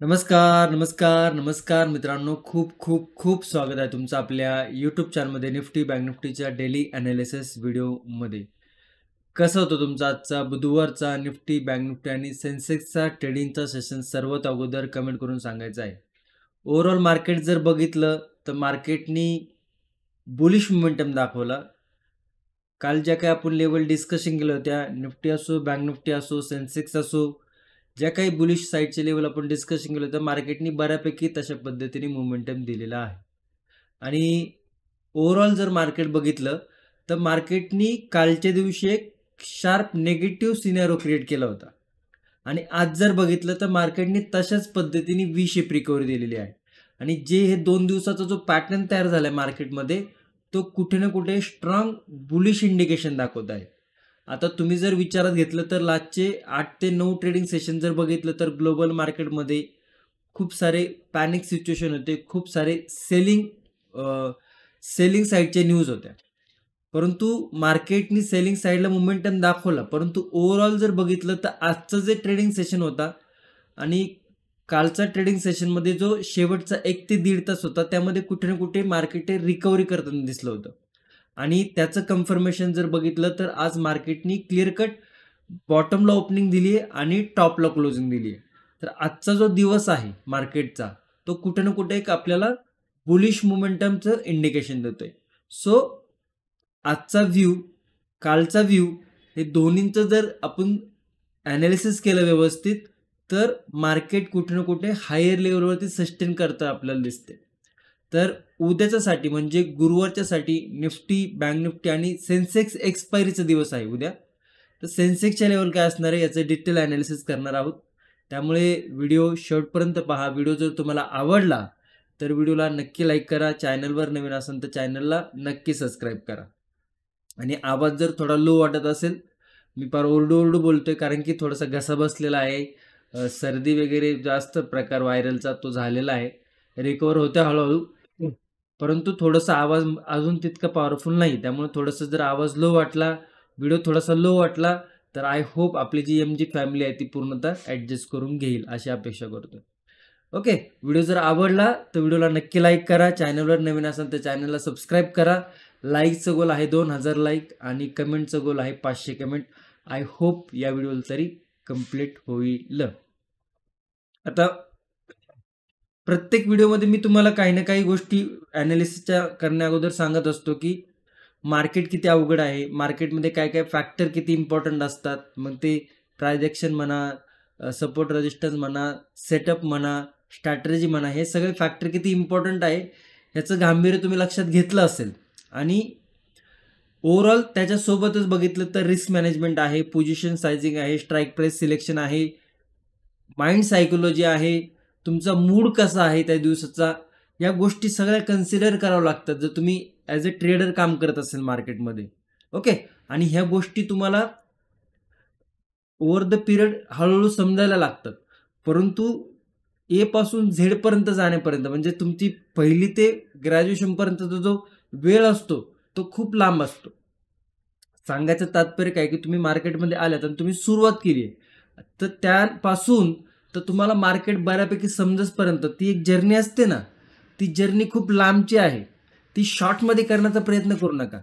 नमस्कार, नमस्कार, नमस्कार मित्रांनो. खूप, खूप, खूप स्वागत आहे तुमचं आपल्या YouTube चॅनलमध्ये निफ्टी बँक निफ्टीच्या डेली ॲनालिसिस व्हिडिओमध्ये. कसं होतं तुमचा आजचा बुधवारचा निफ्टी बँक निफ्टी आणि सेन्सेक्सचा ट्रेडिंगचा सेशन सर्वात अगोदर कमेंट करून सांगायचं आहे. ओव्हरऑल मार्केट जर बघितलं तर मार्केटनी बुलिश मोमेंटम दाखवला. काल ज्या काही आपण लेवल डिस्कशन केल्या होत्या, निफ्टी असो, बँक निफ्टी असो, सेन्सेक्स असो, ज्या काही बुलिश साईडचे लेवल आपण डिस्कशन केलं होतं, मार्केटनी बऱ्यापैकी तशा पद्धतीने मोमेंटम दिलेला आहे. आणि ओव्हरऑल जर मार्केट बघितलं तर मार्केटनी कालच्या दिवशी एक शार्प नेगेटिव्ह सिनेरिओ क्रिएट केला होता आणि आज जर बघितलं तर मार्केटनी तशाच पद्धतीने व्ही शेप रिकव्हरी दिलेली आहे. आणि जे हे 2 दिवसाचा जो पॅटर्न तयार झाला आहे मार्केटमध्ये, तो कुठे ना कुठे स्ट्रॉंग बुलिश इंडिकेशन दाखवत आहे. आता तुम्ही जर विचारात घेतलं तर लास्टचे 8 ते 9 ट्रेडिंग सेशन जर बघितलं तर ग्लोबल मार्केटमध्ये खूप सारे पॅनिक सिच्युएशन होते, खूप सारे सेलिंग साईडचे न्यूज होत्या. परंतु मार्केटनी सेलिंग साईडला मोमेंटम दाखवला, परंतु ओव्हरऑल जर बघितलं तर आजचं जे ट्रेडिंग सेशन होता आणि कालचा ट्रेडिंग सेशनमध्ये जो शेवटचा 1 ते 1.5 तास होता, त्यामध्ये कुठे ना कुठे मार्केट रिकव्हरी करताना दिसलं होतं. आणि त्याचं कन्फर्मेशन जर बघितलं तर आज मार्केटनी क्लिअर कट बॉटमला ओपनिंग दिली आहे आणि टॉपला क्लोजिंग दिली आहे. तर आजचा जो दिवस आहे मार्केटचा, तो कुठे ना कुठे एक आपल्याला बुलिश मोमेंटमचं इंडिकेशन देतोय. सो आजचा व्ह्यू, कालचा व्ह्यू, हे दोन्हींचं जर आपण ॲनालिसिस केलं व्यवस्थित तर मार्केट कुठे ना कुठे हायर लेवलवरती सस्टेन करतं आपल्याला दिसते. तर उद्याच्यासाठी म्हणजे गुरुवारच्यासाठी निफ्टी, बँक निफ्टी आणि सेन्सेक्स एक्सपायरीचा दिवस आहे उद्या. तर सेन्सेक्सच्या लेवल काय असणार आहे याचं डिटेल ॲनालिसिस करणार आहोत. त्यामुळे व्हिडिओ शेवटपर्यंत पहा. व्हिडिओ जर तुम्हाला आवडला तर व्हिडिओला नक्की लाईक करा. चॅनलवर नवीन असाल तर चॅनलला नक्की सबस्क्राईब करा. आणि आवाज जर थोडा लो वाटत असेल, मी फार ओरडू बोलतोय कारण की थोडासा घसा बसलेला आहे. सर्दी वगैरे जास्त प्रकार व्हायरलचा तो झालेला आहे. रिकवर होते हळूहळू. परंतु थोडासा आवाज अजून तितका पॉवरफुल नाही. त्यामुळे थोडंसं जर आवाज लो वाटला, व्हिडिओ थोडासा लो वाटला, तर आय होप आपली जी एम जी फॅमिली आहे ती पूर्णतः ॲडजस्ट करून घेईल अशी अपेक्षा करतो. ओके. व्हिडिओ जर आवडला तर व्हिडिओला नक्की लाईक करा. चॅनलवर नवीन असाल तर चॅनलला सबस्क्राईब करा. लाईकचं गोल आहे 2000 लाईक आणि कमेंटचं गोल आहे 500 कमेंट. आय होप या व्हिडिओला तरी कंप्लीट होईल. आता प्रत्येक व्हिडिओमध्ये मी तुम्हाला काही ना काही गोष्टी ॲनालिसिसच्या करण्या अगोदर सांगत असतो की मार्केट किती अवघड आहे, मार्केटमध्ये काय काय फॅक्टर किती इम्पॉर्टंट असतात. मग ते ट्रान्झॅक्शन म्हणा, सपोर्ट रेजिस्टन्स म्हणा, सेटअप म्हणा, स्ट्रॅटेजी म्हणा, हे सगळे फॅक्टर किती इम्पॉर्टंट आहे ह्याचं गांभीर्य तुम्ही लक्षात घेतलं असेल. आणि ओव्हरऑल त्याच्यासोबतच बघितलं तर रिस्क मॅनेजमेंट आहे, पोझिशन सायझिंग आहे, स्ट्राईक प्राईस सिलेक्शन आहे, माइंड सायकोलॉजी आहे, तुमचा मूड कसा आहे त्या दिवसाचा, या गोष्टी सगळ्या कन्सिडर करावं लागतात जर तुम्ही ॲज अ ट्रेडर काम करत असेल मार्केटमध्ये. ओके. आणि ह्या गोष्टी तुम्हाला ओव्हर द पिरियड हळूहळू समजायला लागतात. परंतु ए पासून झेडपर्यंत जाण्यापर्यंत म्हणजे तुमची पहिली ते ग्रॅज्युएशनपर्यंतचा जो वेळ असतो तो खूप लांब असतो. सांगायचं तात्पर्य काय की तुम्ही मार्केटमध्ये आल्यात आणि तुम्ही सुरुवात केली आहे, तर त्यापासून तर तुम्हाला मार्केट बऱ्यापैकी समजसपर्यंत ती एक जर्नी असते ना, ती जर्नी खूप लांबची आहे. ती शॉर्टमध्ये करण्याचा प्रयत्न करू नका.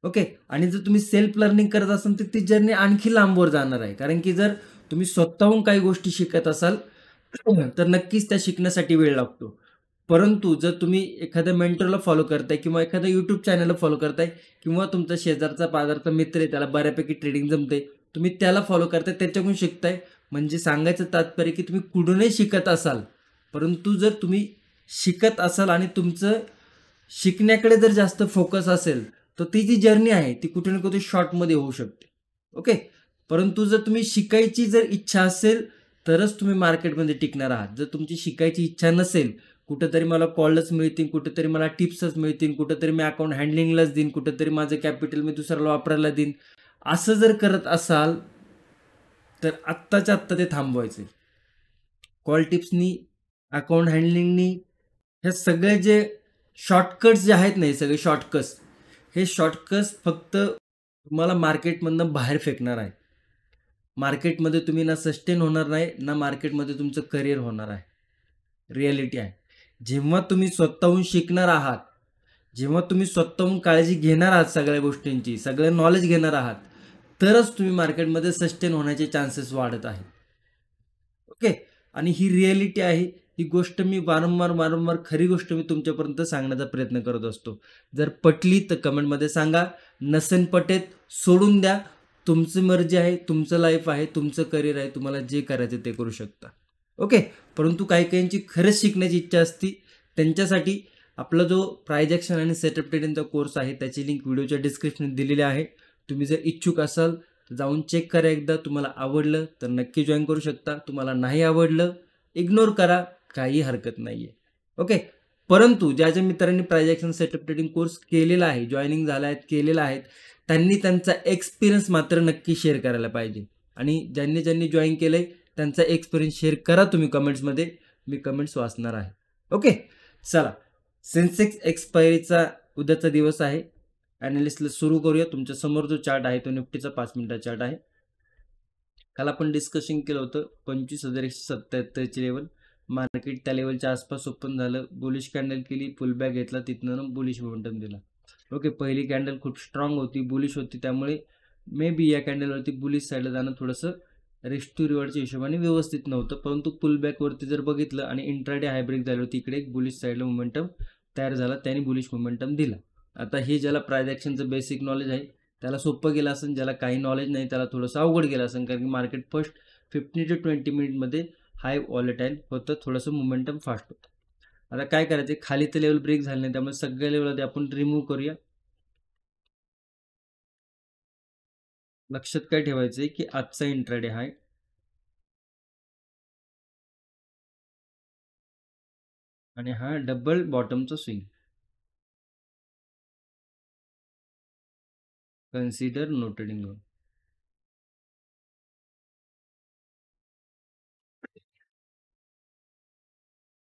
ओके. आणि जर तुम्ही सेल्फ लर्निंग करत असाल तर ती जर्नी आणखी लांबवर जाणार आहे. कारण की जर तुम्ही स्वतःहून काही गोष्टी शिकत असाल तर नक्कीच त्या शिकण्यासाठी वेळ लागतो. परंतु जर तुम्ही एखाद्या मेंटरला फॉलो करताय किंवा एखाद्या यूट्यूब चॅनलला फॉलो करताय किंवा तुमचा शेजारचा पाजारचा मित्र आहे त्याला बऱ्यापैकी ट्रेडिंग जमते, तुम्ही त्याला फॉलो करताय, त्याच्याकडून शिकताय, म्हणजे सांगायचं तात्पर्य की तुम्ही कुठूनही शिकत असाल. परंतु जर तुम्ही शिकत असाल आणि तुमचं शिकण्याकडे जर जास्त फोकस असेल तर ती जी जर्नी आहे ती कुठे ना कुठे शॉर्टमध्ये होऊ शकते. ओके. परंतु जर तुम्ही शिकायची जर इच्छा असेल तरच तुम्ही मार्केटमध्ये टिकणार आहात. जर तुमची शिकायची इच्छा नसेल, कुठेतरी मला कॉलच मिळतील, कुठेतरी मला टिप्सच मिळतील, कुठेतरी मी अकाउंट हँडलिंगलाच देईन, कुठेतरी माझं कॅपिटल मी दुसऱ्याला वापरायला देईन, असं जर करत असाल तर आत्ताच्या आत्ता ते थांबवायचे. कॉल टिप्सनी, अकाउंट हँडलिंगनी, हे सगळे जे शॉर्टकट्स जे आहेत ना, हे सगळे शॉर्टकट्स, हे शॉर्टकट्स फक्त तुम्हाला मार्केटमधनं बाहेर फेकणार आहे. मार्केटमध्ये तुम्ही ना सस्टेन होणार नाही, ना मार्केटमध्ये तुमचं करिअर होणार आहे. रियालिटी आहे. जेव्हा तुम्ही स्वतःहून शिकणार आहात, जेव्हा तुम्ही स्वतःहून काळजी घेणार आहात सगळ्या गोष्टींची, सगळं नॉलेज घेणार आहात, तरच तुम्ही मार्केटमध्ये सस्टेन होण्याचे चान्सेस वाढत आहेत. ओके. आणि ही रियालिटी आहे. ही गोष्ट मी वारंवार खरी गोष्ट मी तुमच्यापर्यंत सांगण्याचा प्रयत्न करत असतो. जर पटली तर कमेंटमध्ये सांगा. नसेन पटेत सोडून द्या. तुमची मर्जी आहे, तुमचं लाईफ आहे, तुमचं करिअर आहे. तुम्हाला जे करायचं ते करू शकता. ओके. परंतु काही काहींची खरंच शिकण्याची इच्छा असते. त्यांच्यासाठी आपला जो प्राइज ॲक्शन आणि सेटअप ट्रेडिंगचा कोर्स आहे त्याची लिंक व्हिडिओच्या डिस्क्रिप्शनमध्ये दिलेली आहे. तुम्ही जर इच्छुक असाल जाऊन चेक करा एकदा. तुम्हाला आवडलं तर नक्की जॉईन करू शकता. तुम्हाला नाही आवडलं इग्नोर करा, काही हरकत नाही आहे. ओके. परंतु ज्या ज्या मित्रांनी price action setup trading course केलेला आहे, जॉईनिंग झाला आहेत, केलेला आहे, त्यांनी त्यांचा एक्सपिरियन्स मात्र नक्की शेअर करायला पाहिजे. आणि ज्यांनी जॉईन केलं आहे त्यांचा एक्सपिरियन्स शेअर करा तुम्ही कमेंट्समध्ये. मी कमेंट्स वाचणार आहे. ओके. चला, सेन्सेक्स एक्सपायरीचा उद्याचा दिवस आहे. ॲनालिस्टला सुरू करूया. तुमच्या समोर जो चार्ट आहे तो निफ्टीचा 5 मिनिटाचा चार्ट आहे. काल आपण डिस्कशन केलं होतं 25,177ची लेवल. मार्केट त्या लेवलच्या आसपास ओपन झालं, बुलिश कॅन्डल केली, फुल बॅक घेतला, तिथनं बुलिश मोमेंटम दिला. ओके. पहिली कॅन्डल खूप स्ट्रॉंग होती, बुलिश होती, त्यामुळे मे बी या कॅन्डलवरती बुलिश साईडला जाणं थोडंसं रिस्क टू रिवॉर्डच्या हिशोबाने व्यवस्थित नव्हतं. परंतु पुल बॅकवरती जर बघितलं आणि इंट्राडे हायब्रिक झाली होती, इकडे एक बुलिश साईडला मोमेंटम तयार झाला, त्याने बुलिश मोमेंटम दिला. आता हे ज्याला प्राइज ॲक्शनचं बेसिक नॉलेज आहे त्याला सोपं गेलं असेल, ज्याला काही नॉलेज नाही त्याला थोडंसं अवघड गेलं असेल, कारण की मार्केट फर्स्ट 15 to 20 मिनिटमध्ये हाय वॉलेटाईल होतं, थोडंसं मोमेंटम फास्ट होतं. आता काय करायचं, खाली तर लेवल ब्रेक झाले नाही, त्यामुळे सगळ्या लेवलमध्ये आपण रिमूव्ह करूया. लक्षात काय ठेवायचं आहे की आजचा इंट्राडे हाय आणि हा डबल बॉटमचा swing. Consider no trading zone.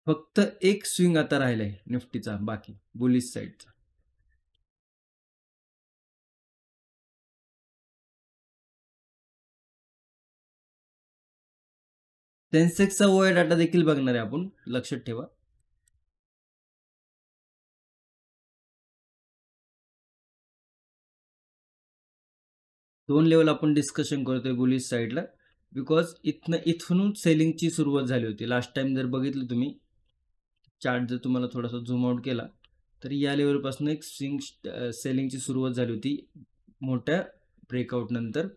फक्त एक स्विंग आता राहिलाय निफ्टीचा, बाकी बुलिश साईडचा. सेन्सेक्सचा ओए डाटा देखील बघणार आहे आपण, लक्षात ठेवा. दोन लेवल आपण डिस्कशन करतोय बुलिश साईडला, बिकॉज इथून सेलिंगची सुरुवात झाली होती. लास्ट टाइम जर बघितलं तुम्ही चार्ट, जर तुम्हाला थोडासा झूम आउट केला तर या लेवलपासून एक स्विंग सेलिंगची सुरुवात झाली होती मोठ्या ब्रेकआउट नंतर.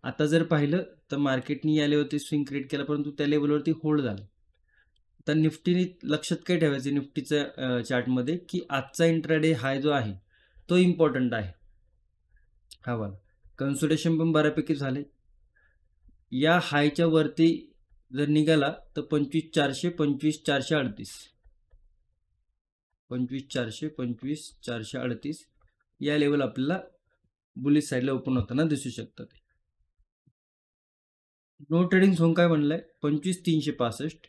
आता जर पाहिलं तर मार्केटनी या लेवलवरती स्विंग क्रिएट केला, परंतु त्या लेवलवरती होल्ड झाला. तर निफ्टीने लक्षात काय ठेवायचं निफ्टीच्या चार्टमध्ये, की आजचा इंट्राडे हाय जो आहे तो इम्पॉर्टंट आहे. हा वाला कन्सोलिडेशन पण बऱ्यापैकी झाले. या हायच्या वरती जर निघाला तर 25,400, 25,438, 25,400, 25,438 या लेवल आपल्याला बुलिश साईडला ओपन होताना दिसू शकतात. नो ट्रेडिंग झोन काय म्हणलंय, 25,365,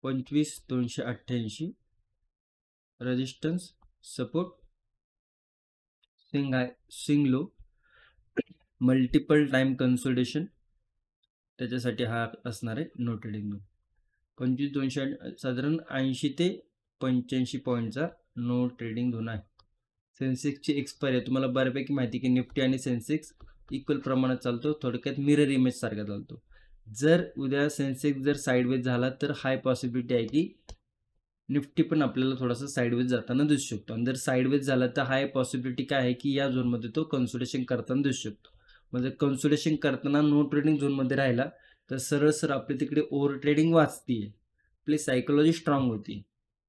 25,288, resistance, support, swing high, swing low, multiple time consolidation, त्याच्यासाठी हा असणार आहे नो ट्रेडिंग झोन. 25,200 साधारण 80 ते 85 पॉईंटचा नो ट्रेडिंग झोन आहे. सेन्सेक्सची एक्सपायरी आहे, तुम्हाला बऱ्यापैकी माहिती की निफ्टी आणि सेन्सेक्स इक्वल प्रमाणात चालतो, थोडक्यात मिरर इमेज सारखा चालतो. जर उद्या सेन्सेक्स जर साईडवेज झाला तर हाय पॉसिबिलिटी आहे की निफ्टी पण आपल्याला थोडासा साईडवेज जाताना दिसू शकतो. आणि जर साईडवेज झाला तर हाय पॉसिबिलिटी काय आहे की या झोनमध्ये तो कन्सोलिडेशन करताना दिसू शकतो. म्हणजे कन्सोलिडेशन करताना नो ट्रेडिंग झोनमध्ये राहिला तर सरळ आपली तिकडे ओव्हर ट्रेडिंग वाचतीये, आपली सायकोलॉजी स्ट्रॉंग होती,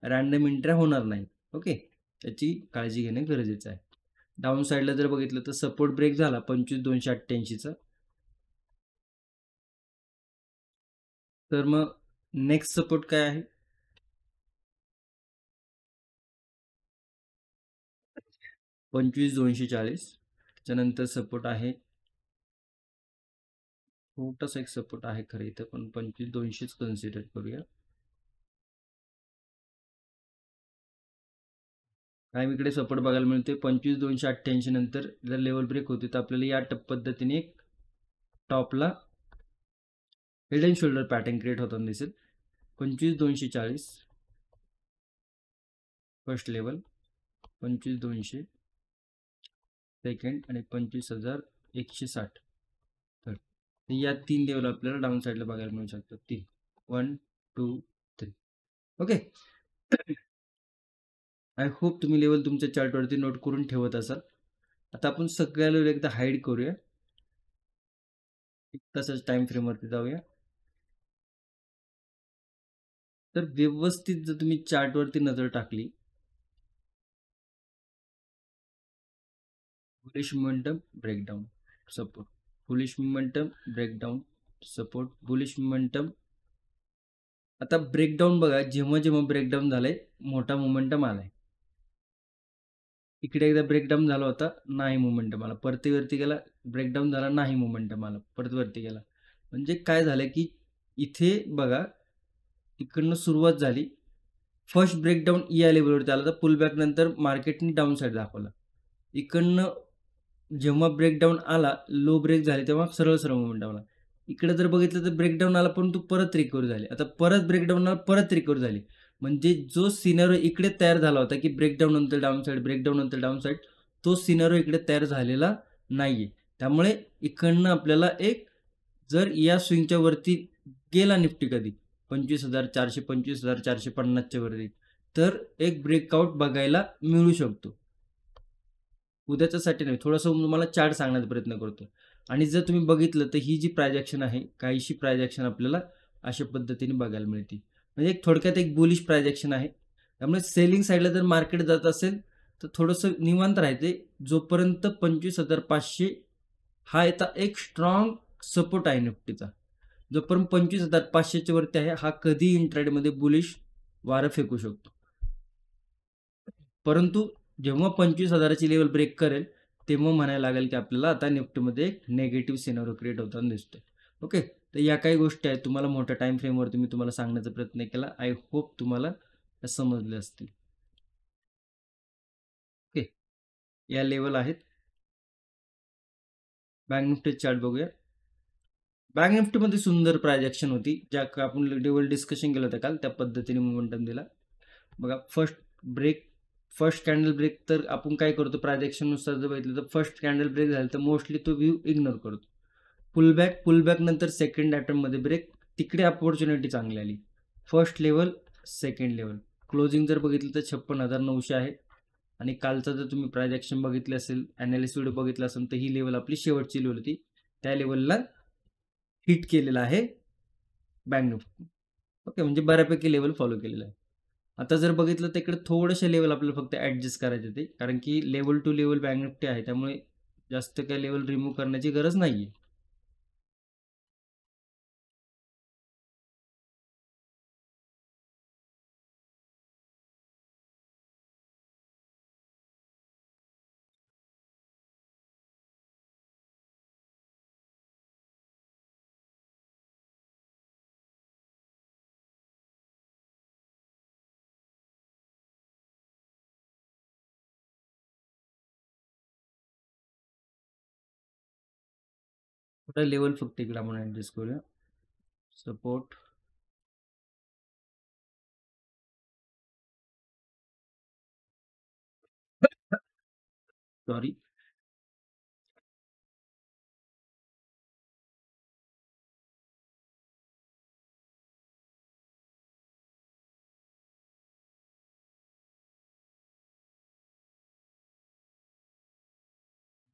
रॅन्डम एंट्र्या होणार नाही. ओके. त्याची काळजी घेणे गरजेचं आहे. डाऊन साईडला जर बघितलं तर सपोर्ट ब्रेक झाला 25,288चा, तर मग नेक्स्ट सपोर्ट काय आहे, 25,240. त्यानंतर सपोर्ट आहे, छोटासा एक सपोर्ट आहे खरं इथं, पण 25,200च कन्सिडर करूया. काय इकडे सपोर्ट बघायला मिळते 25,288 नंतर जर लेवल ब्रेक होते तर आपल्याला या पद्धतीने एक टॉपला head and shoulder pattern create होताना दिसेल. 25,240 फर्स्ट लेवल, 25,200 सेकंड आणि 25,160 थर्ड. या 3 लेवल आपल्याला डाऊन साईडला बघायला मिळू शकतात. 3 1 2 3. ओके. आय होप तुम्ही लेवल तुमच्या चार्टवरती नोट करून ठेवत असाल. आता आपण सगळ्या लेवल एकदा हाईड करूया. तसंच टाइम फ्रेमवरती जाऊया. तर व्यवस्थित जर तुम्ही चार्टवरती नजर टाकली, bullish momentum breakdown support, bullish momentum breakdown support, bullish momentum. आता ब्रेकडाऊन बघा, जेव्हा जेव्हा ब्रेकडाऊन झालंय मोठा मोमेंटम आलाय. इकडे एकदा ब्रेकडाऊन झाला होता, नाही मोमेंटम आला. परत वरती गेला, ब्रेकडाऊन झाला, नाही मोमेंटम आला. परत वरती गेला. म्हणजे काय झालं की इथे बघा, इकडनं सुरुवात झाली, फर्स्ट ब्रेकडाऊन या लेवलवरती आला, तर पुलबॅक नंतर मार्केटने डाऊन साईड दाखवला. इकडनं जेव्हा ब्रेकडाऊन आला, लो ब्रेक झाले, तेव्हा सरळ सरळ मोमेंटम आला. इकडे जर बघितलं तर ब्रेकडाऊन आला, परंतु परत रिकव्हरी झाली. आता परत ब्रेकडाऊन आला, परत रिकव्हरी झाली. म्हणजे जो सिनारिओ इकडे तयार झाला होता की ब्रेकडाऊन नंतर डाऊन साईड, ब्रेकडाऊन नंतर डाऊन साईड, तो सिनारिओ इकडे तयार झालेला नाहीये. त्यामुळे इकडनं आपल्याला एक, जर या स्विंगच्या वरती गेला निफ्टी कधी 25,400 25,450च्या वरती, तर एक ब्रेकआउट बघायला मिळू शकतो. उद्याच्यासाठी नाही, थोडंसं तुम्हाला चार्ट सांगण्याचा प्रयत्न करतो. आणि जर तुम्ही बघितलं तर ही जी प्रायजेक्शन आहे, काहीशी प्रायजेक्शन आपल्याला अशा पद्धतीने बघायला मिळते. म्हणजे एक थोडक्यात एक बुलिश प्रायजेक्शन आहे. त्यामुळे सेलिंग साईडला जर मार्केट जात असेल तर थोडंसं निवांत राहायचे, जोपर्यंत 25,500 हा आता एक स्ट्रॉंग सपोर्ट आहे निफ्टीचा. जोपर्यंत 25,500च्या वरती आहे, हा कधी इंट्राडेमध्ये बुलिश वारं फेकू शकतो. परंतु जेव्हा 25,000ची लेवल ब्रेक करेल, तेव्हा म्हणायला लागेल की आपल्याला आता निफ्टीमध्ये एक नेगेटिव्ह सिनारिओ क्रिएट होताना दिसतोय. ओके. तर या काही गोष्टी आहेत, तुम्हाला मोठ्या टाइम फ्रेमवरती मी तुम्हाला सांगण्याचा प्रयत्न केला. आय होप तुम्हाला समजले असतील. ओके. या लेवल आहेत. बँक निफ्टी चार्ट बघूया. बँक निफ्टीमध्ये सुंदर प्रायजेक्शन होती, ज्या आपण लेवल डिस्कशन केलं होतं काल, त्या पद्धतीने मोमेंटम दिला. बघा, फर्स्ट कॅन्डल ब्रेक, तर आपण काय करतो प्रायजेक्शननुसार जर बघितलं तर फर्स्ट कॅन्डल ब्रेक झालं तर मोस्टली तो व्ह्यू इग्नोर करतो. पुलबॅक नंतर सेकंड अटेम्प्टमध्ये ब्रेक, तिकडे अपॉर्च्युनिटी चांगली आली. First level, second level, closing जर बघितलं तर 56,900 आहे. आणि कालचा जर तुम्ही प्रायजेक्शन बघितलं असेल, ॲनालिसिस व्हिडिओ बघितला असेल, तर ही लेवल आपली शेवटची लेवल होती. त्या लेवलला हिट केलेला आहे बँक निफ्टी. ओके. म्हणजे बऱ्यापैकी लेवल फॉलो केलेला आहे. आता जर बघितलं तर इकडे थोडेसे लेवल आपल्याला फक्त ॲडजस्ट करायचे ते, कारण की level to level bank Nifty आहे, त्यामुळे जास्त काही लेवल रिमूव्ह करण्याची गरज नाही आहे. थोडा लेवल फक्त इकडे आपण ॲडजस्ट करूया. सपोर्ट, सॉरी,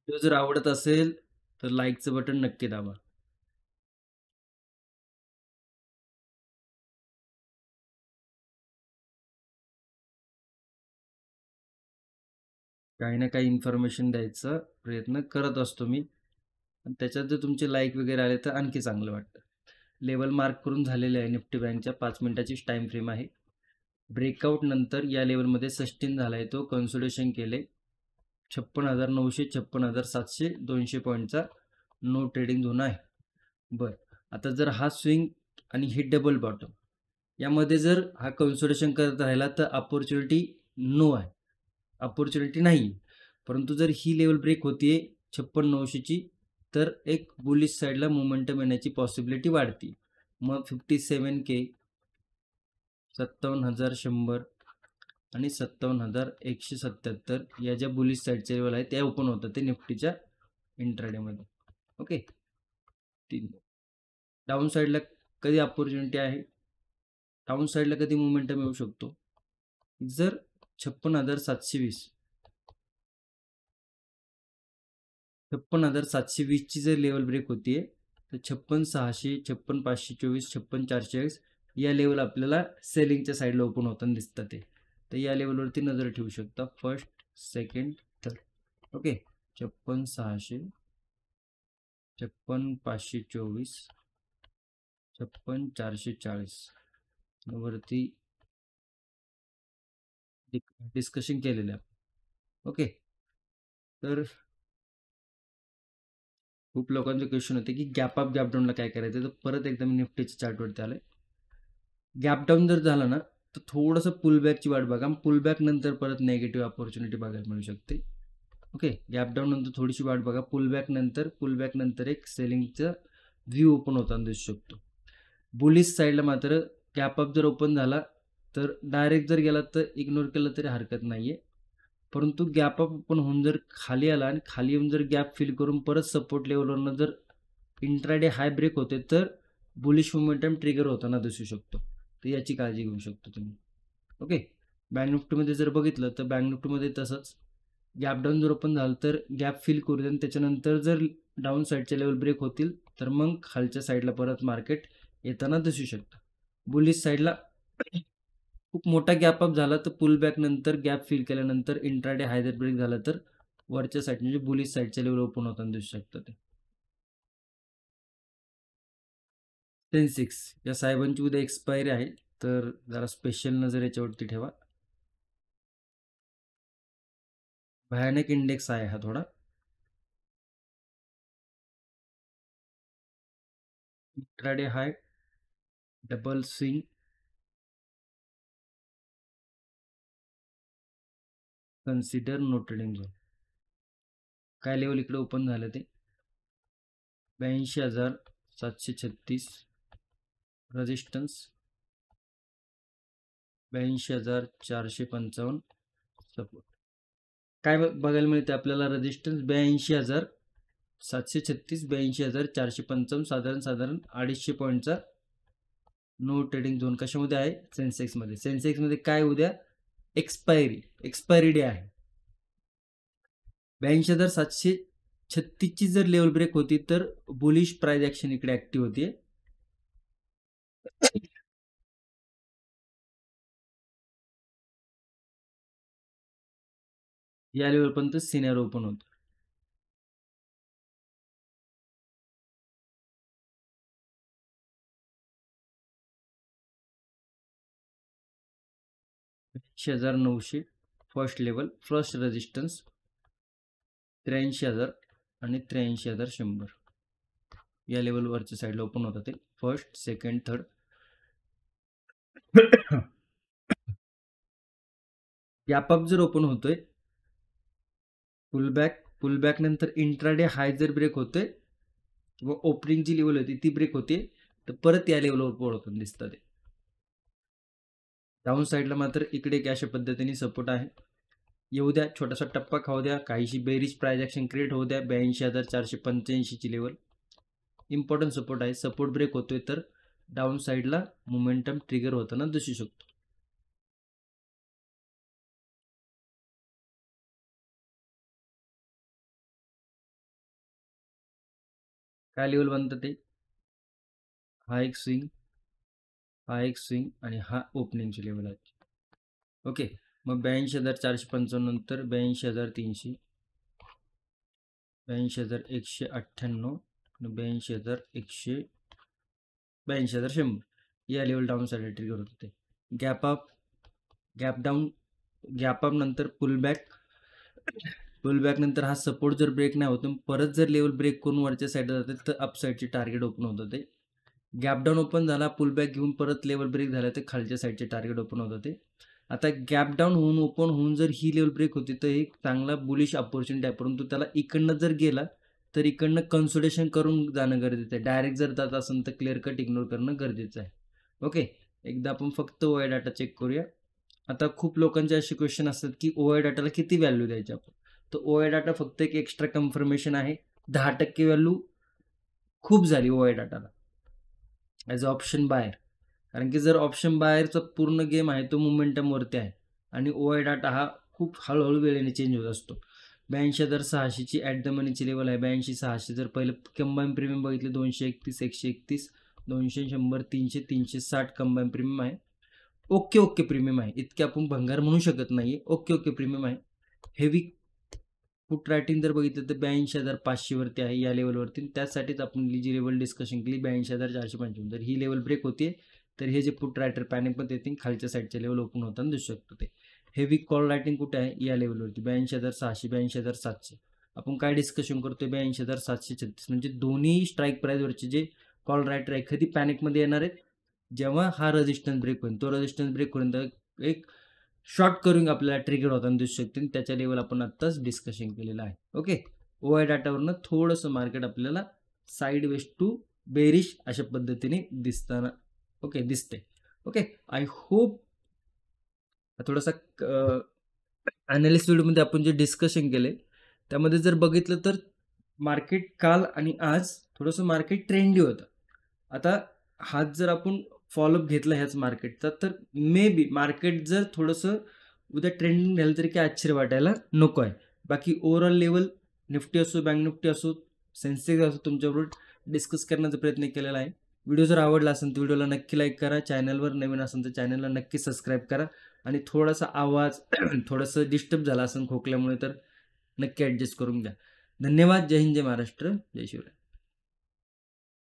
जर आवडत असेल तर लाईकचं बटन नक्की दाबा. काही ना काही इन्फॉर्मेशन द्यायचा प्रयत्न करत असतो मी, आणि त्याच्यात जर तुमचे लाईक वगैरे आले तर आणखी चांगलं वाटतं. लेवल मार्क करून झालेले आहे निफ्टी बँकच्या 5 मिनिटाची टाईम फ्रेम आहे. ब्रेकआउट नंतर या लेवलमध्ये सस्टेन झाला आहे, तो कन्सोलिडेशन केले 56,900 56,700 200 पॉईंटचा नो ट्रेडिंग झोन आहे. बरं, आता जर हा स्विंग आणि ही डबल बॉटम यामध्ये जर हा कन्सोलिडेशन करत राहिला तर अपॉर्च्युनिटी नो आहे, अपॉर्च्युनिटी नाही. परंतु जर ही लेवल ब्रेक होतीये 56,900ची, तर एक बुलिश साईडला मोमेंटम येण्याची पॉसिबिलिटी वाढते. मग 57K, 57,100 आणि 57,177 या ज्या बुलिश साईडचे लेवल आहे त्या ओपन होतात ते निफ्टीच्या इंट्राडेमध्ये. ओके, तीन. डाऊन साईडला कधी अपॉर्च्युनिटी आहे, डाऊन साईडला कधी मोमेंटम येऊ शकतो, जर 56,720 ची जर लेवल ब्रेक होतीये तर 56,600, 56,524, 56,440 या लेवल आपल्याला सेलिंगच्या साईडला ओपन होताना दिसतात ते. तर या लेवलवरती नजर ठेवू शकता, फर्स्ट, सेकंड, थर्ड. ओके, 56,600, 56,524, 56,440 वरती डिस्कशन केलेलं आहे. ओके, तर खूप लोकांचे क्वेश्चन होते की गॅप अप गॅप डाऊनला काय करायचं. तर परत एकदा मी निफ्टीच्या चार्टवरती आलोय. गॅप डाऊन जर झाला ना तर थोडंसं पुलबॅकची वाट बघा, पुलबॅक नंतर परत नेगेटिव्ह अपॉर्च्युनिटी बघायला मिळू शकते. ओके, गॅप डाऊन नंतर थोडीशी वाट बघा, पुलबॅक नंतर एक सेलिंगचा व्ह्यू ओपन होताना दिसू शकतो. बुलिश साईडला मात्र गॅप अप जर ओपन झाला तर डायरेक्ट जर गेला तर इग्नोर केलं तरी हरकत नाहीये, परंतु गॅप अप ओपन होऊन जर खाली आला आणि खाली येऊन जर गॅप फिल करून परत सपोर्ट लेवलवरनं जर इंट्राडे हाय ब्रेक होते तर बुलिश मोमेंटम ट्रिगर होताना दिसू शकतो. तर याची काळजी घेऊ शकतो तुम्ही. ओके, बँक निफ्टीमध्ये जर बघितलं तर बँक निफ्टीमध्ये तसंच गॅप डाऊन जर ओपन झालं तर गॅप फिल करू दे आणि त्याच्यानंतर जर डाऊन साईडचे लेवल ब्रेक होतील तर मग खालच्या साईडला परत मार्केट येताना दिसू शकतं. बुलिश साईडला खूप मोठा गॅप अप झाला तर पुल बॅक नंतर गॅप फिल केल्यानंतर इंट्राडे हाय जर ब्रेक झाला तर वरच्या साईड म्हणजे बुलिश साईडच्या लेवल ओपन होताना दिसू शकतं ते. सेन्सेक्स या साहेबांची उद्या एक्सपायरी आहे तर जरा स्पेशल नजर याच्यावरती ठेवा. भयानक इंडेक्स आहे हा थोडा. Intraday high, double swing, consider no trading zone. काय लेवल इकडे ओपन झालं ते 82,736 रेजिस्टन्स, 82,455 सपोर्ट. काय बघायला मिळते आपल्याला, रेजिस्टन्स 82,736, 82,455, साधारण 250 पॉईंटचा नो ट्रेडिंग झोन कशामध्ये आहे, सेन्सेक्समध्ये. सेन्सेक्समध्ये काय उद्या एक्सपायरी डे आहे. 82,736 ची जर लेवल ब्रेक होती तर बुलिश प्राइस ऍक्शन इकडे ऍक्टिव्ह होती. या लेवल पर्यंत सिनियर ओपन होतो. 82,900 फर्स्ट लेवल, फर्स्ट रेजिस्टन्स 83,000 आणि 83,100 या लेवलवरच्या साईडला ओपन होतं ते first, second, third. Gap up जर ओपन होतोय, पुलबॅक नंतर इंट्राडे हाय जर ब्रेक होतोय किंवा ओपनिंग जी लेवल होती ती ब्रेक होते तर परत या लेवलवर पोहोचून दिसतात. डाऊन साईडला मात्र इकडे एक अशा पद्धतीने सपोर्ट आहे. येऊ द्या, छोटासा टप्पा खाऊ द्या, काहीशी बेरीज प्राइस ऍक्शन क्रिएट होऊ द्या. 82,485 ची लेवल इम्पॉर्टंट सपोर्ट आहे. सपोर्ट ब्रेक होतोय तर डाऊन साईडला मोमेंटम ट्रिगर होताना दिसू शकतो. काय लेवल बनतं ते, हा एक स्विंग, हा एक स्विंग आणि हा ओपनिंगची लेवल आहे. ओके, मग 82,455 नंतर 82,300, 82,198 आणि 82,100 या लेवल डाऊन साईड ट्रिगर होत होते. गॅप अप नंतर पुलबॅक नंतर हा सपोर्ट जर ब्रेक नाही होत परत जर लेवल ब्रेक करून वरच्या साईडला जाते तर अप साईडचे टार्गेट ओपन होत होते. गॅप डाऊन ओपन झाला, पुलबॅक घेऊन परत लेवल ब्रेक झाला तर खालच्या साईडचे टार्गेट ओपन होत होते. आता गॅप डाऊन होऊन ओपन होऊन जर ही लेवल ब्रेक होती तर एक चांगला बुलिश अपॉर्च्युनिटी आहे, परंतु त्याला इकडनं जर गेला तर इकडनं कन्सोलिडेशन करून जाणं गरजेचं आहे. डायरेक्ट जर जात असेल तर क्लिअर कट इग्नोर करणं गरजेचं आहे. ओके, एकदा आपण फक्त OI डाटा चेक करूया. आता खूप लोकांचे असे क्वेश्चन असतात की OI डाटाला किती व्हॅल्यू द्यायची आपण. तर OI डाटा फक्त एक एक्स्ट्रा कन्फर्मेशन आहे. 10% व्हॅल्यू खूप झाली OI डाटाला ॲज अ ऑप्शन बायर. कारण की जर ऑप्शन बायरचा पूर्ण गेम आहे तो मोमेंटमवरती आहे आणि OI डाटा हा खूप हळूहळू वेळेने चेंज होत असतो. 82,600ची ॲट द मनीची लेवल आहे. 82,600 जर पहिलं कंबाईन प्रीमियम बघितले 231, 131, 200, 100, 300, 360 कंबाईन प्रीमियम आहे. ओके प्रीमियम आहे. इतके आपण भंगार म्हणू शकत नाही. ओके प्रीमियम आहे. हेवी पुट रायटिंग जर बघितलं तर 82,500 वरती आहे या लेवलवरती. त्यासाठीच आपण जी लेवल डिस्कशन केली 82,455. जर ही लेवल ब्रेक होते तर हे जे पुट रायटर पॅनिकमध्ये येतील खालच्या साईडच्या लेवल ओपन होताना दिसू शकतो. ते हेवी कॉल रायटिंग कुठे आहे या लेवलवरती 82,600, 82,700. आपण काय डिस्कशन करतोय 82,736. म्हणजे दोन्ही स्ट्राईक प्राईजवरचे जे कॉल रायटर आहे कधी पॅनिकमध्ये येणार आहेत जेव्हा हा रेजिस्टन्स ब्रेक होईल. तो रेजिस्टन्स ब्रेक होईपर्यंत एक शॉर्ट करून आपल्याला ट्रिगर होताना दिसू शकते. त्याच्या लेवल आपण आत्ताच डिस्कशन केलेलं आहे. ओके, OI डाटावरनं थोडंसं मार्केट आपल्याला साईड वेस्ट टू बेरिश अशा पद्धतीने दिसताना दिसते. ओके, आय होप थोडासा ॲनालिस्ट व्हिडिओमध्ये आपण जे डिस्कशन केले त्यामध्ये जर बघितलं तर मार्केट काल आणि आज थोडंसं मार्केट ट्रेंडी होतं. आता हाच जर आपण फॉलोअप घेतला ह्याच मार्केटचा तर मे बी मार्केट जर थोडंसं उद्या ट्रेंडिंग झालं तरी काही आश्चर्य वाटायला नको आहे. बाकी ओव्हरऑल लेवल निफ्टी असो, बँक निफ्टी असो, सेन्सेक्स असो तुमच्याबरोबर डिस्कस करण्याचा प्रयत्न केलेला आहे. व्हिडिओ जर आवडला असेल तर व्हिडिओला नक्की लाईक करा. चॅनलवर नवीन असेल तर चॅनलला नक्की सबस्क्राईब करा. आणि थोडासा आवाज थोडंसं डिस्टर्ब झाला असेल खोकल्यामुळे तर नक्की ॲडजस्ट करून घ्या. धन्यवाद. जय हिंद, जय महाराष्ट्र, जय शिवराय.